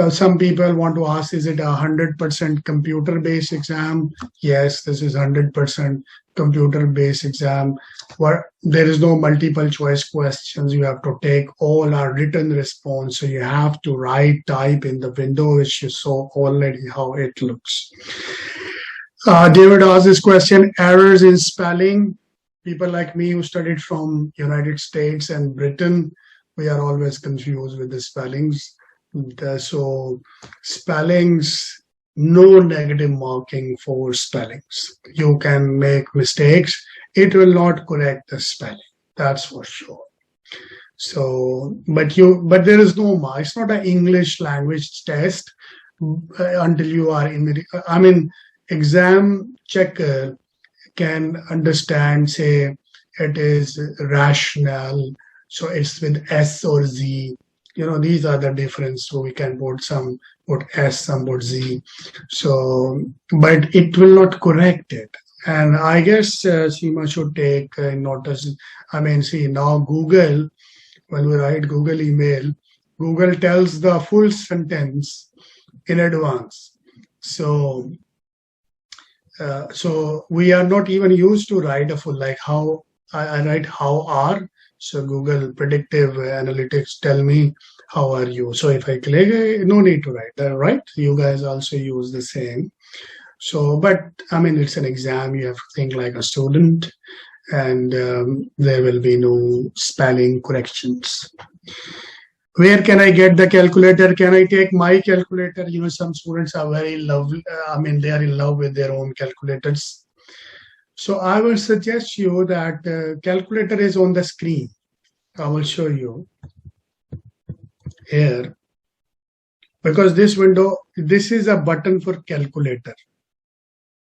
Some people want to ask, is it a 100% computer-based exam? Yes, this is 100% computer-based exam. Where there is no multiple choice questions. You have to take all our written response. So you have to type in the window, which you saw already how it looks. David asked this question, errors in spelling. People like me who studied from United States and Britain, we are always confused with the spellings. So spellings, no negative marking for spellings. You can make mistakes. It will not correct the spelling. That's for sure. So, but there is no mark. It's not an English language test until you are in the, exam checker can understand, say, it is rational. So it's with S or Z. These are the difference. So we can put S, some put Z. So, but it will not correct it. And I guess CIMA should take notice. See, now Google, when we write Google email, Google tells the full sentence in advance. So we are not even used to write a full, like how I write how are. So Google predictive analytics tell me how are you. So if I click, no need to write that, right? You guys also use the same. So, but it's an exam. You have to think like a student, and there will be no spelling corrections. Where can I get the calculator? Can I take my calculator? Some students are very lovely. They are in love with their own calculators. So I will suggest you that calculator is on the screen. I will show you here. Because this window, this is a button for calculator.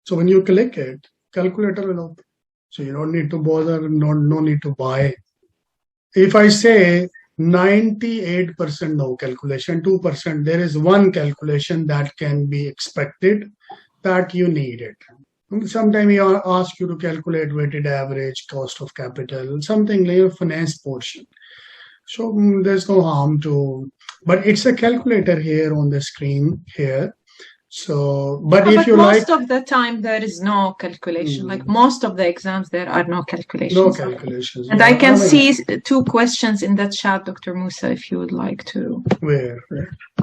So when you click it, calculator will open. So you don't need to bother, no need to buy. If I say 98% no calculation, 2%, there is one calculation that can be expected that you need it. Sometimes we ask you to calculate weighted average, cost of capital, something like a finance portion. So there's no harm to, but it's a calculator here on the screen here. So, but if you like, most of the time there is no calculation. Like most of the exams, there are no calculations. No calculations. And I can see 2 questions in the chat, Dr. Musa, if you would like to. Where?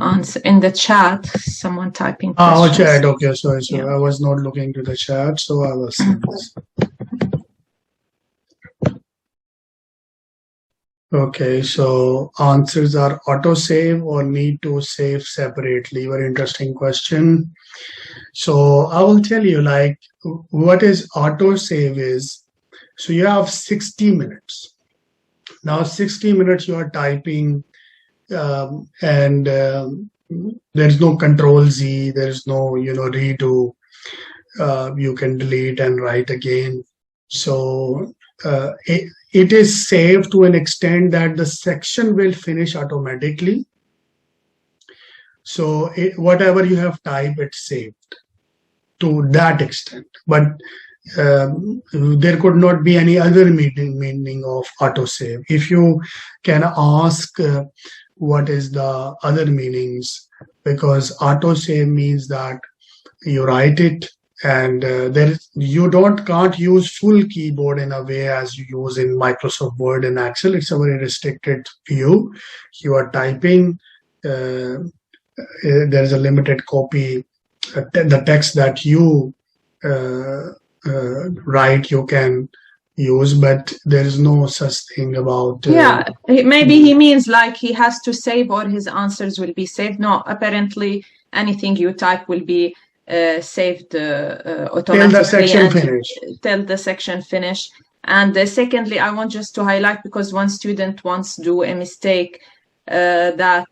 Answer in the chat. Someone typing questions. Oh, chat. Okay, sorry. Yeah. I was not looking to the chat, so I was. Okay, so answers are autosave or need to save separately. Very interesting question. So I will tell you like what is autosave is. So you have 60 minutes. Now 60 minutes you are typing and there's no control Z, there's no, redo. You can delete and write again. So it is saved to an extent that the section will finish automatically. So whatever you have typed, it's saved to that extent. But there could not be any other meaning of autosave. If you can ask what is the other meanings, because autosave means that you write it and you can't use full keyboard in a way as you use in Microsoft Word and Excel. It's a very restricted view. You are typing, there is a limited copy, the text that you write you can use, but there is no such thing about maybe he means like he has to save or his answers will be saved. No, apparently anything you type will be saved automatically till the section finish. And secondly, I want just to highlight, because one student once do a mistake, that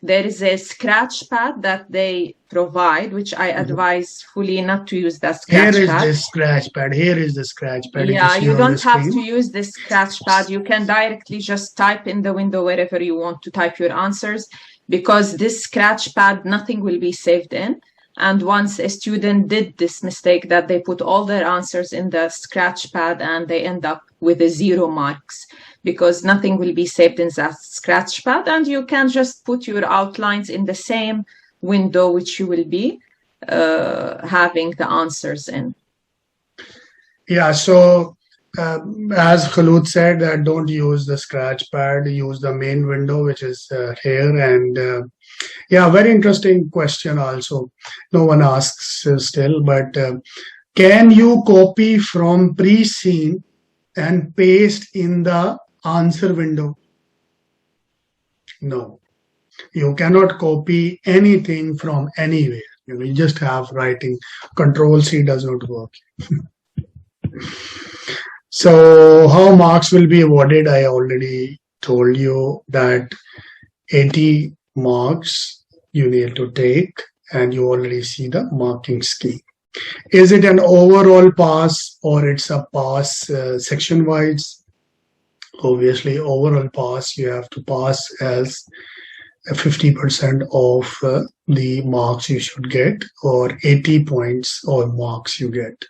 there is a scratch pad that they provide, which I advise fully not to use that scratch pad. Here is the scratch pad. Here is the scratch pad. Yeah, you don't have to use this scratch pad. You can directly just type in the window wherever you want to type your answers, because this scratch pad, nothing will be saved in. And once a student did this mistake that they put all their answers in the scratch pad and they end up with a 0 marks because nothing will be saved in that scratch pad, and you can just put your outlines in the same window which you will be having the answers in. Yeah, so as Khalood said, that don't use the scratch pad, use the main window, which is here. And yeah, very interesting question also. No one asks still, but can you copy from pre-scene and paste in the answer window? No, you cannot copy anything from anywhere. You just have writing. Control-C does not work. So how marks will be awarded? I already told you that 80 marks you need to take, and you already see the marking scheme. Is it an overall pass or it's a pass section wise? Obviously, overall pass, you have to pass as 50% of the marks you should get, or 80 points or marks you get.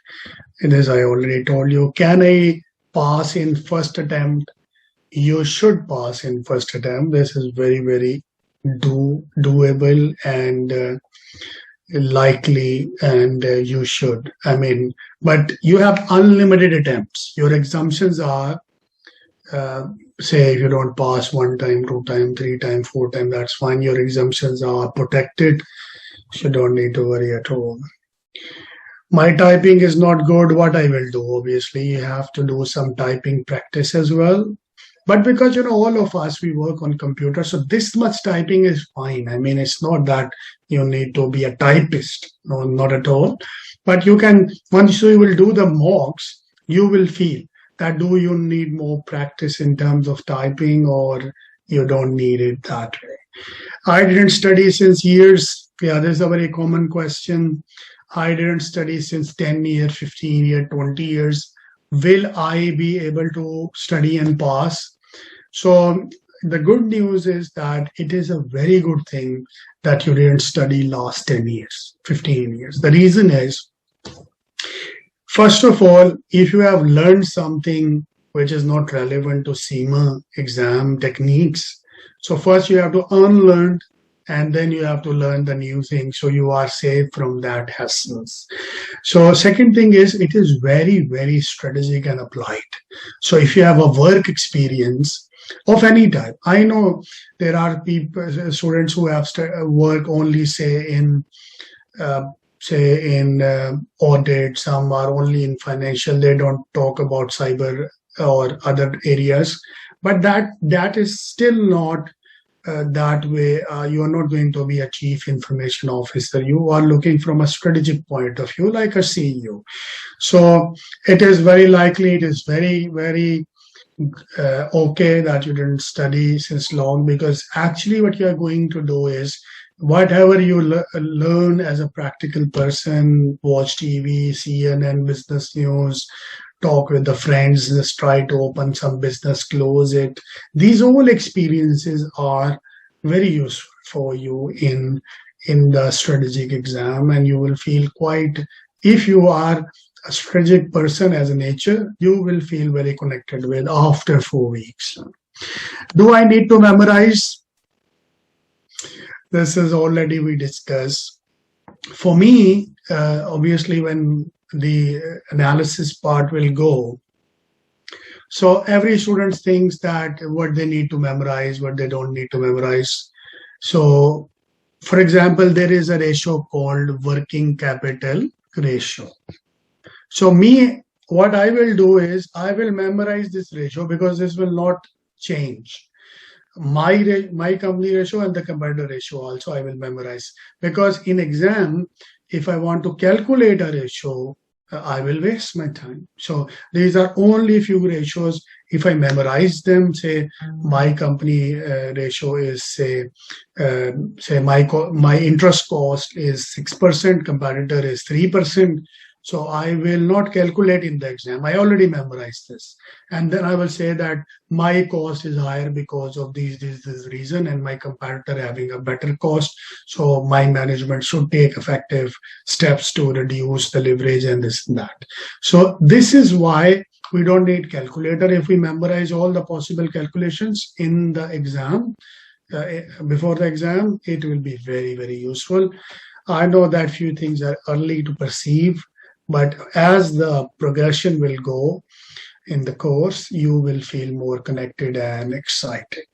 And as I already told you, can I pass in first attempt? You should pass in first attempt. This is very, very doable and likely, and you should. I mean, but you have unlimited attempts. Your exemptions are, say, if you don't pass 1 time, 2 time, 3 time, 4 time, that's fine. Your exemptions are protected. So you don't need to worry at all. My typing is not good. What I will do, obviously, you have to do some typing practice as well. But because, all of us, we work on computers, so this much typing is fine. I mean, it's not that you need to be a typist. No, not at all. But you can, once you will do the mocks, you will feel that do you need more practice in terms of typing, or you don't need it that way. I didn't study since years. Yeah, this is a very common question. I didn't study since 10 years, 15 years, 20 years. Will I be able to study and pass? So the good news is that it is a very good thing that you didn't study last 10 years, 15 years. The reason is, first of all, if you have learned something which is not relevant to CIMA exam techniques, so first you have to unlearn, and then you have to learn the new thing, so you are safe from that hassles. So second thing is, it is very, very strategic and applied. So if you have a work experience of any type, I know there are people, students who have work only, say in audit, some are only in financial, they don't talk about cyber or other areas, but that is still not that way. You are not going to be a chief information officer. You are looking from a strategic point of view, like a CEO. So it is very likely, it is very, very okay that you didn't study since long, because actually what you are going to do is, whatever you learn as a practical person, watch TV, CNN, business news, talk with the friends, just try to open some business, close it. These all experiences are very useful for you in the strategic exam, and you will feel quite, if you are a strategic person as a nature, you will feel very connected with after 4 weeks. Do I need to memorize? This is already we discussed. For me, obviously, when the analysis part will go, so every student thinks that what they need to memorize, what they don't need to memorize. So, for example, there is a ratio called working capital ratio. So what I will do is, I will memorize this ratio, because this will not change. My company ratio and the competitor ratio also I will memorize, because in exam, if I want to calculate a ratio, I will waste my time. So these are only few ratios. If I memorize them, say my company ratio is, say my interest cost is 6%, competitor is 3%. So I will not calculate in the exam. I already memorized this. And then I will say that my cost is higher because of this reason, and my competitor having a better cost. So my management should take effective steps to reduce the leverage and this and that. So this is why we don't need calculator. If we memorize all the possible calculations in the exam, before the exam, it will be very, very useful. I know that few things are early to perceive, but as the progression will go in the course, you will feel more connected and excited.